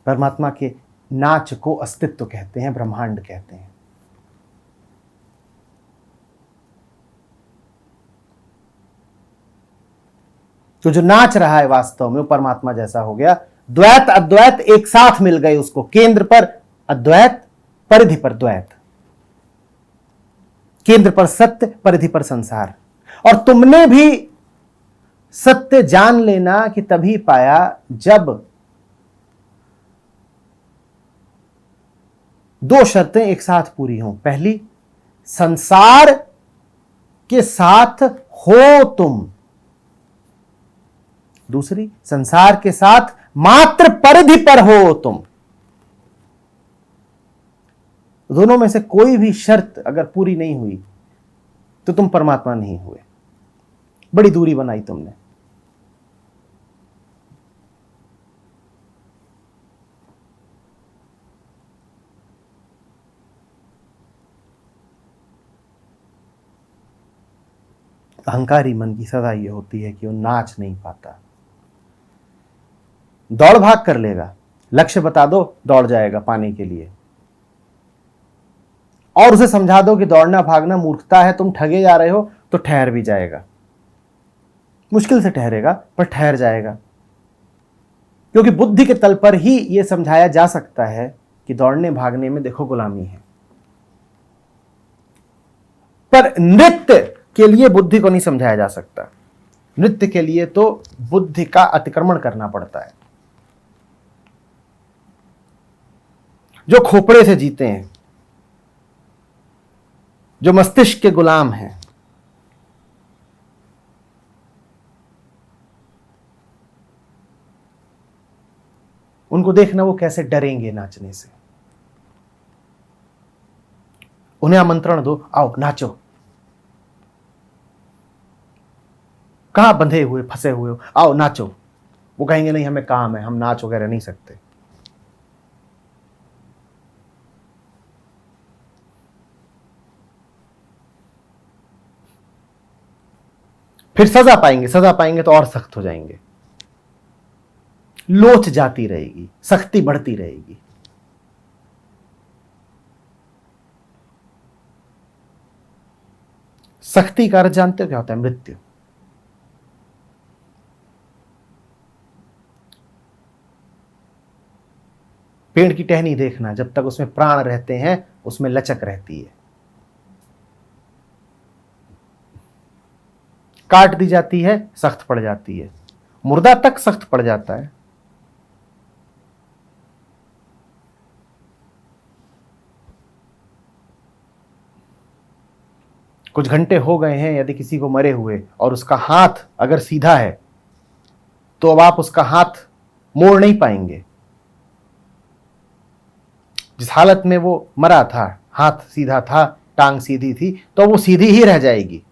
परमात्मा के नाच को अस्तित्व कहते हैं, ब्रह्मांड कहते हैं। तो जो नाच रहा है वास्तव में वो परमात्मा जैसा हो गया। द्वैत अद्वैत एक साथ मिल गए उसको। केंद्र पर अद्वैत, परिधि पर द्वैत। केंद्र पर सत्य, परिधि पर संसार। और तुमने भी सत्य जान लेना कि तभी पाया जब दो शर्तें एक साथ पूरी हों। पहली, संसार के साथ हो तुम। दूसरी, संसार के साथ मात्र परिधि पर हो तुम। दोनों में से कोई भी शर्त अगर पूरी नहीं हुई तो तुम परमात्मा नहीं हुए। बड़ी दूरी बनाई तुमने। अहंकारी मन की सजा ये होती है कि वो नाच नहीं पाता। दौड़ भाग कर लेगा, लक्ष्य बता दो दौड़ जाएगा पाने के लिए, और उसे समझा दो कि दौड़ना भागना मूर्खता है, तुम ठगे जा रहे हो, तो ठहर भी जाएगा। मुश्किल से ठहरेगा पर ठहर जाएगा, क्योंकि बुद्धि के तल पर ही यह समझाया जा सकता है कि दौड़ने भागने में देखो गुलामी है। पर नृत्य के लिए बुद्धि को नहीं समझाया जा सकता। नृत्य के लिए तो बुद्धि का अतिक्रमण करना पड़ता है। जो खोपड़े से जीते हैं, जो मस्तिष्क के गुलाम हैं, उनको देखना वो कैसे डरेंगे नाचने से। उन्हें आमंत्रण दो, आओ नाचो। कहां बंधे हुए फंसे हुए हो, आओ नाचो। वो कहेंगे नहीं हमें काम है, हम नाच वगैरह नहीं सकते। फिर सजा पाएंगे, सजा पाएंगे तो और सख्त हो जाएंगे। लोच जाती रहेगी, सख्ती बढ़ती रहेगी। सख्ती का अर्थ जानते हो क्या होता है? मृत्यु। पेड़ की टहनी देखना, जब तक उसमें प्राण रहते हैं उसमें लचक रहती है। काट दी जाती है सख्त पड़ जाती है। मुर्दा तक सख्त पड़ जाता है। कुछ घंटे हो गए हैं यदि किसी को मरे हुए और उसका हाथ अगर सीधा है तो अब आप उसका हाथ मोड़ नहीं पाएंगे। जिस हालत में वो मरा था, हाथ सीधा था, टांग सीधी थी, तो वो सीधी ही रह जाएगी।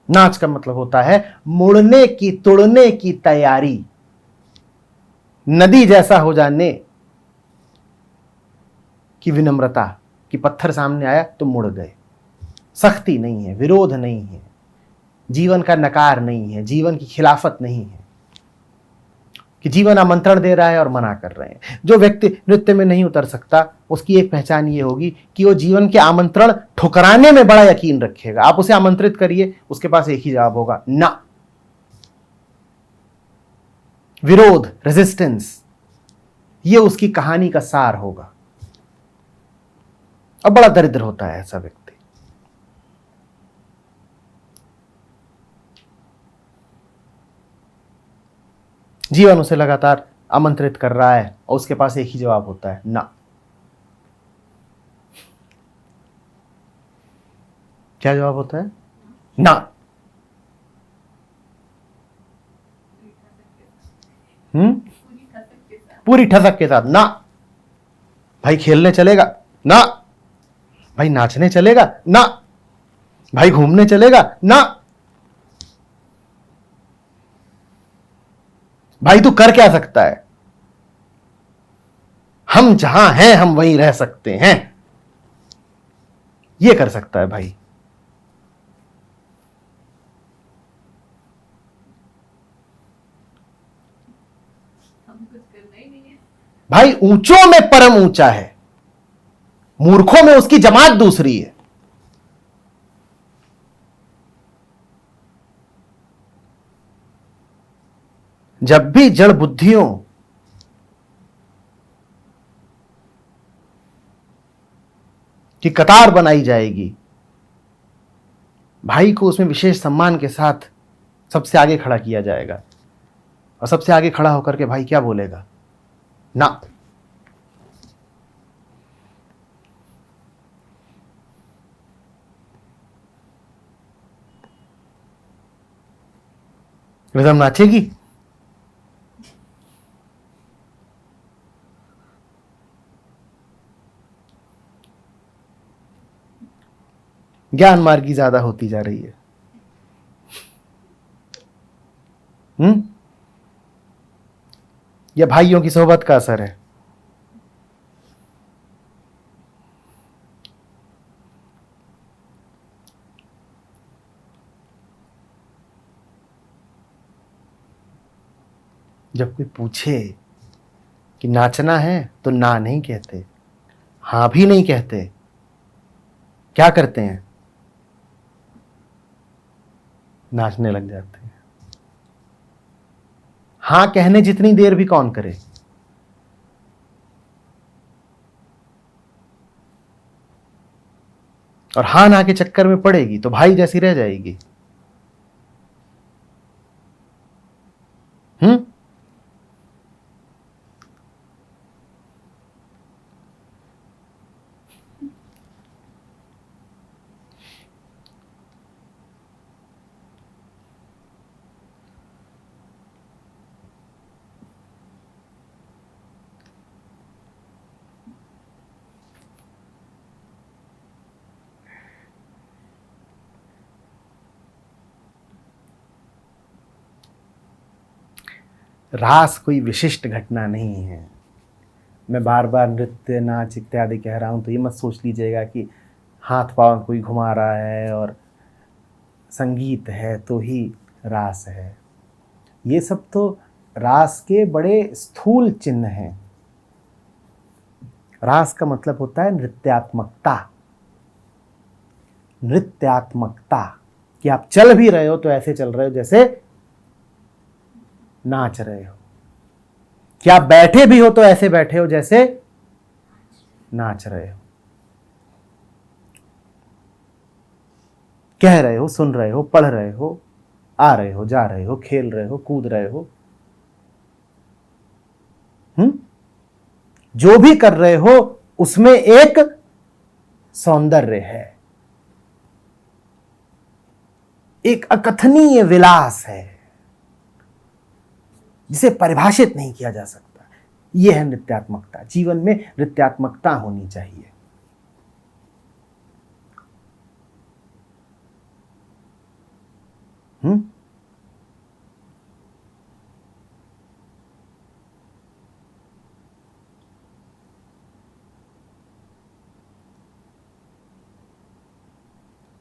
नाच का मतलब होता है मुड़ने की, तोड़ने की तैयारी। नदी जैसा हो जाने की विनम्रता कि पत्थर सामने आया तो मुड़ गए। सख्ती नहीं है, विरोध नहीं है, जीवन का नकार नहीं है, जीवन की खिलाफत नहीं है कि जीवन आमंत्रण दे रहा है और मना कर रहे हैं। जो व्यक्ति नृत्य में नहीं उतर सकता उसकी एक पहचान ये होगी कि वो जीवन के आमंत्रण ठुकराने में बड़ा यकीन रखेगा। आप उसे आमंत्रित करिए, उसके पास एक ही जवाब होगा, ना। विरोध, रेजिस्टेंस, ये उसकी कहानी का सार होगा। अब बड़ा दरिद्र होता है ऐसा व्यक्ति। जीवन उसे लगातार आमंत्रित कर रहा है और उसके पास एक ही जवाब होता है, ना। क्या जवाब होता है? ना। पूरी ठसक के साथ ना। भाई खेलने चलेगा? ना। भाई नाचने चलेगा? ना। भाई घूमने चलेगा? ना। भाई तू कर क्या सकता है? हम जहां हैं हम वहीं रह सकते हैं, ये कर सकता है भाई। भाई ऊंचों में परम ऊंचा है, मूर्खों में उसकी जमात दूसरी है। जब भी जड़ बुद्धियों की कतार बनाई जाएगी, भाई को उसमें विशेष सम्मान के साथ सबसे आगे खड़ा किया जाएगा। और सबसे आगे खड़ा होकर के भाई क्या बोलेगा? ना। रिदम नाचेगी। ज्ञान मार्गी ज्यादा होती जा रही है। या भाइयों की सोहबत का असर है? जब कोई पूछे कि नाचना है तो ना नहीं कहते, हाँ भी नहीं कहते, क्या करते हैं? नाचने लग जाते हैं। हाँ कहने जितनी देर भी कौन करे? और हाँ ना के चक्कर में पड़ेगी तो भाई जैसी रह जाएगी। रास कोई विशिष्ट घटना नहीं है। मैं बार बार नृत्य नाच इत्यादि कह रहा हूं तो ये मत सोच लीजिएगा कि हाथ पांव कोई घुमा रहा है और संगीत है तो ही रास है। ये सब तो रास के बड़े स्थूल चिन्ह हैं। रास का मतलब होता है नृत्यात्मकता। नृत्यात्मकता कि आप चल भी रहे हो तो ऐसे चल रहे हो जैसे नाच रहे हो, कि आप बैठे भी हो तो ऐसे बैठे हो जैसे नाच रहे हो, कह रहे हो, सुन रहे हो, पढ़ रहे हो, आ रहे हो, जा रहे हो, खेल रहे हो, कूद रहे हो, जो भी कर रहे हो उसमें एक सौंदर्य है, एक अकथनीय विलास है जिसे परिभाषित नहीं किया जा सकता। यह है नृत्यात्मकता। जीवन में नृत्यात्मकता होनी चाहिए।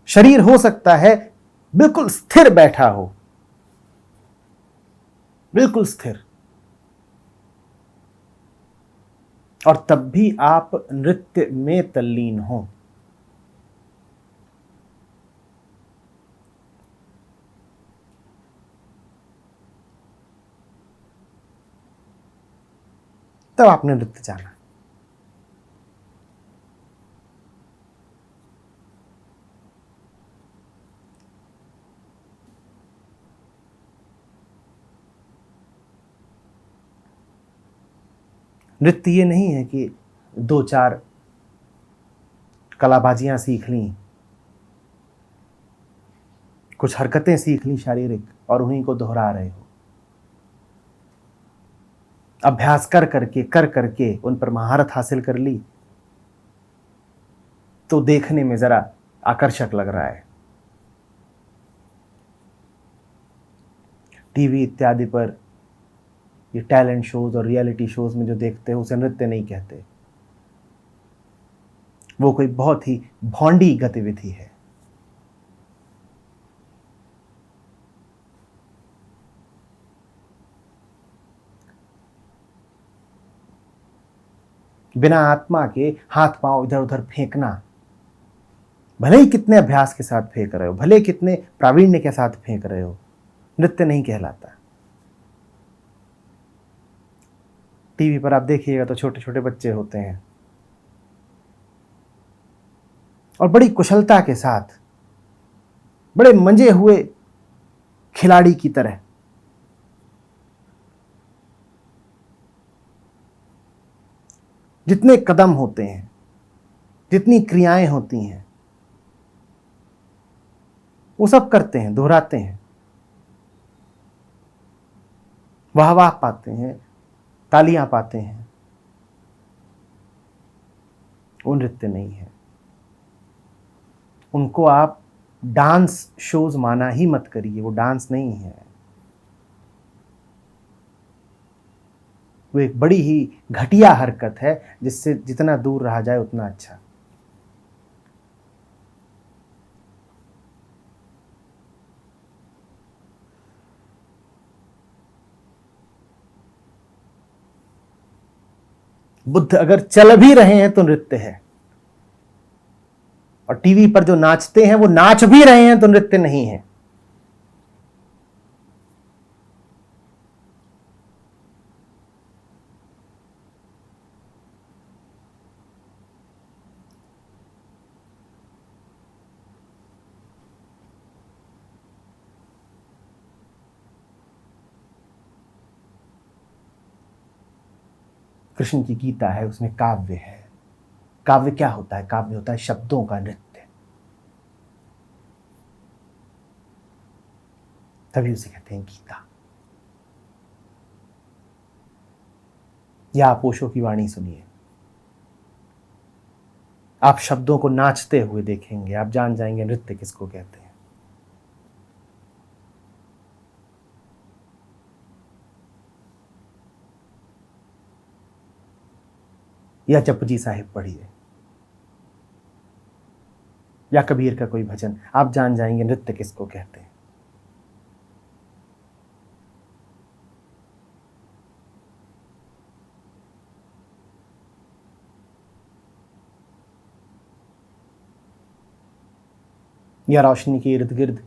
शरीर हो सकता है बिल्कुल स्थिर बैठा हो, बिल्कुल स्थिर, और तब भी आप नृत्य में तल्लीन हो। तब आपने नृत्य जाना। नृत्य ये नहीं है कि दो चार कलाबाजियां सीख ली, कुछ हरकतें सीख ली शारीरिक और उन्हीं को दोहरा रहे हो। अभ्यास कर करके उन पर महारत हासिल कर ली तो देखने में जरा आकर्षक लग रहा है। टीवी इत्यादि पर ये टैलेंट शोज और रियलिटी शोज में जो देखते हैं उसे नृत्य नहीं कहते, वो कोई बहुत ही भौंडी गतिविधि है। बिना आत्मा के हाथ पांव इधर उधर फेंकना, भले ही कितने अभ्यास के साथ फेंक रहे हो, भले कितने प्रावीण्य के साथ फेंक रहे हो, नृत्य नहीं कहलाता। टीवी पर आप देखिएगा तो छोटे छोटे बच्चे होते हैं और बड़ी कुशलता के साथ, बड़े मंजे हुए खिलाड़ी की तरह जितने कदम होते हैं, जितनी क्रियाएं होती हैं, वो सब करते हैं, दोहराते हैं, वाह पाते हैं, तालियां पाते हैं। वो नृत्य नहीं है। उनको आप डांस शोज माना ही मत करिए, वो डांस नहीं है, वो एक बड़ी ही घटिया हरकत है जिससे जितना दूर रहा जाए उतना अच्छा। बुद्ध अगर चल भी रहे हैं तो नृत्य है, और टीवी पर जो नाचते हैं वो नाच भी रहे हैं तो नृत्य नहीं है। कृष्ण की गीता है, उसमें काव्य है। काव्य क्या होता है? काव्य होता है शब्दों का नृत्य, तभी उसे कहते हैं गीता। या आप ओशो की वाणी सुनिए, आप शब्दों को नाचते हुए देखेंगे, आप जान जाएंगे नृत्य किसको कहते हैं। या जपजी साहिब पढ़िए, या कबीर का कोई भजन, आप जान जाएंगे नृत्य किसको कहते हैं। या रोशनी के इर्द गिर्द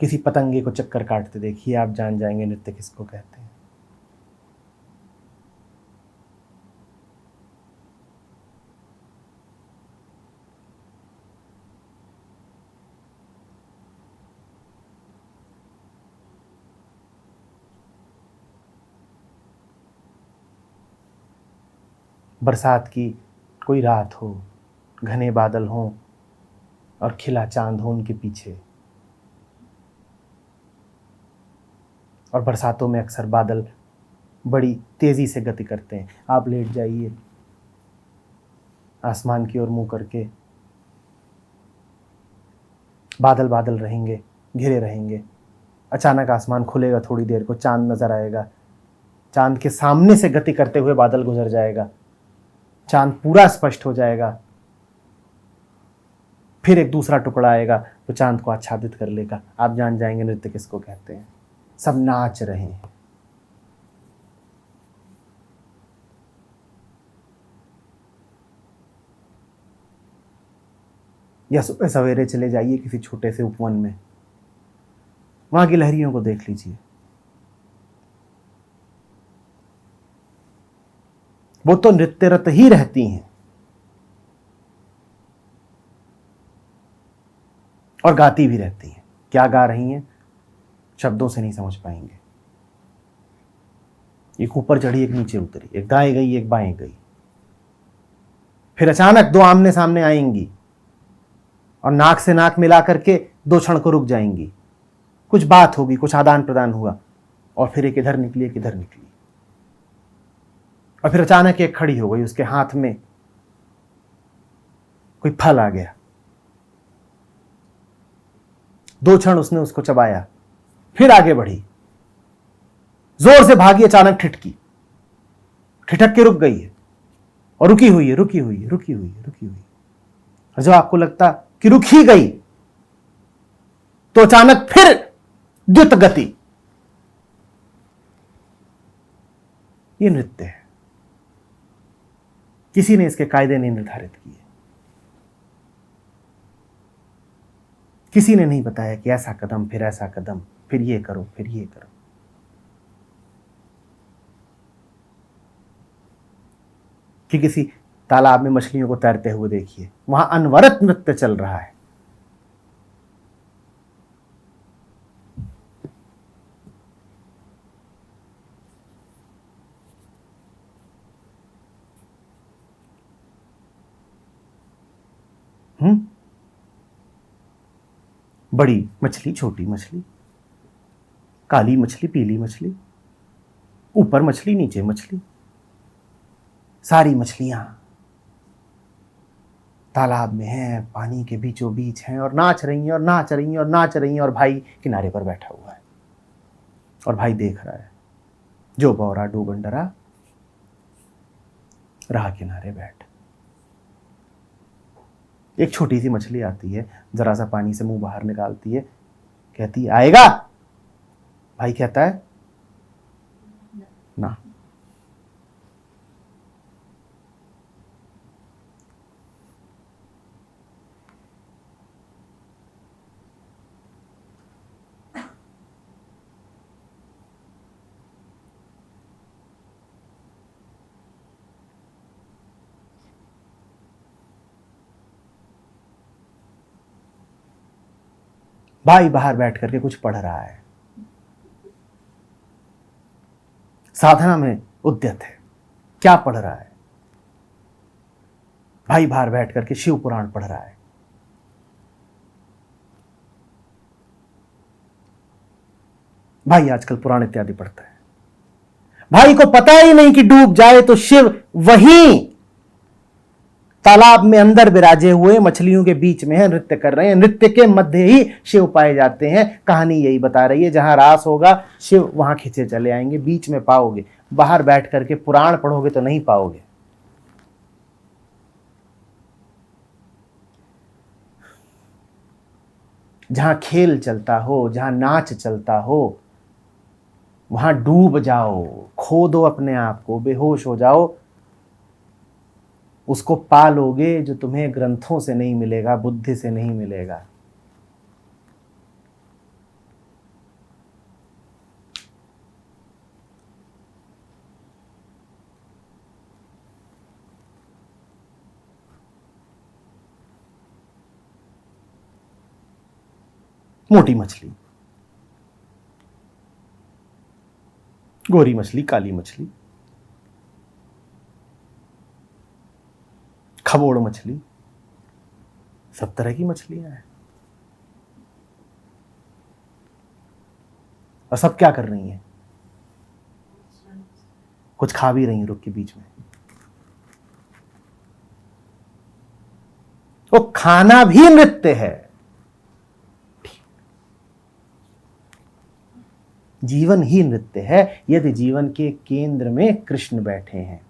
किसी पतंगे को चक्कर काटते देखिए, आप जान जाएंगे नृत्य किसको कहते हैं। बरसात की कोई रात हो, घने बादल हों और खिला चांद हो उनके पीछे, और बरसातों में अक्सर बादल बड़ी तेजी से गति करते हैं। आप लेट जाइए आसमान की ओर मुंह करके, बादल बादल रहेंगे, घिरे रहेंगे, अचानक आसमान खुलेगा, थोड़ी देर को चांद नजर आएगा, चांद के सामने से गति करते हुए बादल गुजर जाएगा, चांद पूरा स्पष्ट हो जाएगा, फिर एक दूसरा टुकड़ा आएगा तो चांद को आच्छादित कर लेगा। आप जान जाएंगे नृत्य किसको कहते हैं। सब नाच रहे हैं। या सुबह सवेरे चले जाइए किसी छोटे से उपवन में, वहां की लहरियों को देख लीजिए, वो तो नृत्यरत ही रहती हैं और गाती भी रहती हैं। क्या गा रही हैं शब्दों से नहीं समझ पाएंगे। एक ऊपर चढ़ी, एक नीचे उतरी, एक दाएं गई, एक बाएं गई, फिर अचानक दो आमने सामने आएंगी और नाक से नाक मिला करके दो क्षण को रुक जाएंगी, कुछ बात होगी, कुछ आदान प्रदान हुआ, और फिर एक इधर निकली, एक इधर निकली, और फिर अचानक एक खड़ी हो गई, उसके हाथ में कोई फल आ गया, दो क्षण उसने उसको चबाया, फिर आगे बढ़ी, जोर से भागी, अचानक ठिठकी, ठिठक के रुक गई है, और रुकी हुई है, रुकी हुई है, रुकी हुई है, रुकी हुई है। और जब आपको लगता कि रुक ही गई तो अचानक फिर द्रुत गति। ये नृत्य है, किसी ने इसके कायदे नहीं निर्धारित किए, किसी ने नहीं बताया कि ऐसा कदम, फिर ऐसा कदम, फिर ये करो, फिर ये करो। कि किसी तालाब में मछलियों को तैरते हुए देखिए, वहां अनवरत नृत्य चल रहा है। बड़ी मछली, छोटी मछली, काली मछली, पीली मछली, ऊपर मछली, नीचे मछली, सारी मछलियां तालाब में हैं, पानी के बीचों बीच हैं और नाच रही हैं और नाच रही हैं और नाच रही हैं, और भाई किनारे पर बैठा हुआ है और भाई देख रहा है। जो बौरा डूबन डरा रहा किनारे बैठ। एक छोटी सी मछली आती है, जरा सा पानी से मुंह बाहर निकालती है, कहती है आएगा? भाई कहता है ना। भाई बाहर बैठ करके कुछ पढ़ रहा है, साधना में उद्यत है। क्या पढ़ रहा है? भाई बाहर बैठ करके शिव पुराण पढ़ रहा है। भाई आजकल पुराण इत्यादि पढ़ता है। भाई को पता ही नहीं कि डूब जाए तो शिव वहीं तालाब में अंदर विराजे हुए मछलियों के बीच में है, नृत्य कर रहे हैं। नृत्य के मध्य ही शिव पाए जाते हैं। कहानी यही बता रही है, जहां रास होगा शिव वहां खींचे चले आएंगे, बीच में पाओगे। बाहर बैठ करके पुराण पढ़ोगे तो नहीं पाओगे। जहां खेल चलता हो, जहां नाच चलता हो, वहां डूब जाओ, खो दो अपने आप को, बेहोश हो जाओ। उसको पा लोगे जो तुम्हें ग्रंथों से नहीं मिलेगा, बुद्धि से नहीं मिलेगा। मोटी मछली, गोरी मछली, काली मछली, खबोड़ मछली, सब तरह की मछलियां हैं। और सब क्या कर रही हैं? कुछ खा भी रही हैं रुक के बीच में। वो खाना भी नृत्य है। जीवन ही नृत्य है, यदि जीवन के केंद्र में कृष्ण बैठे हैं।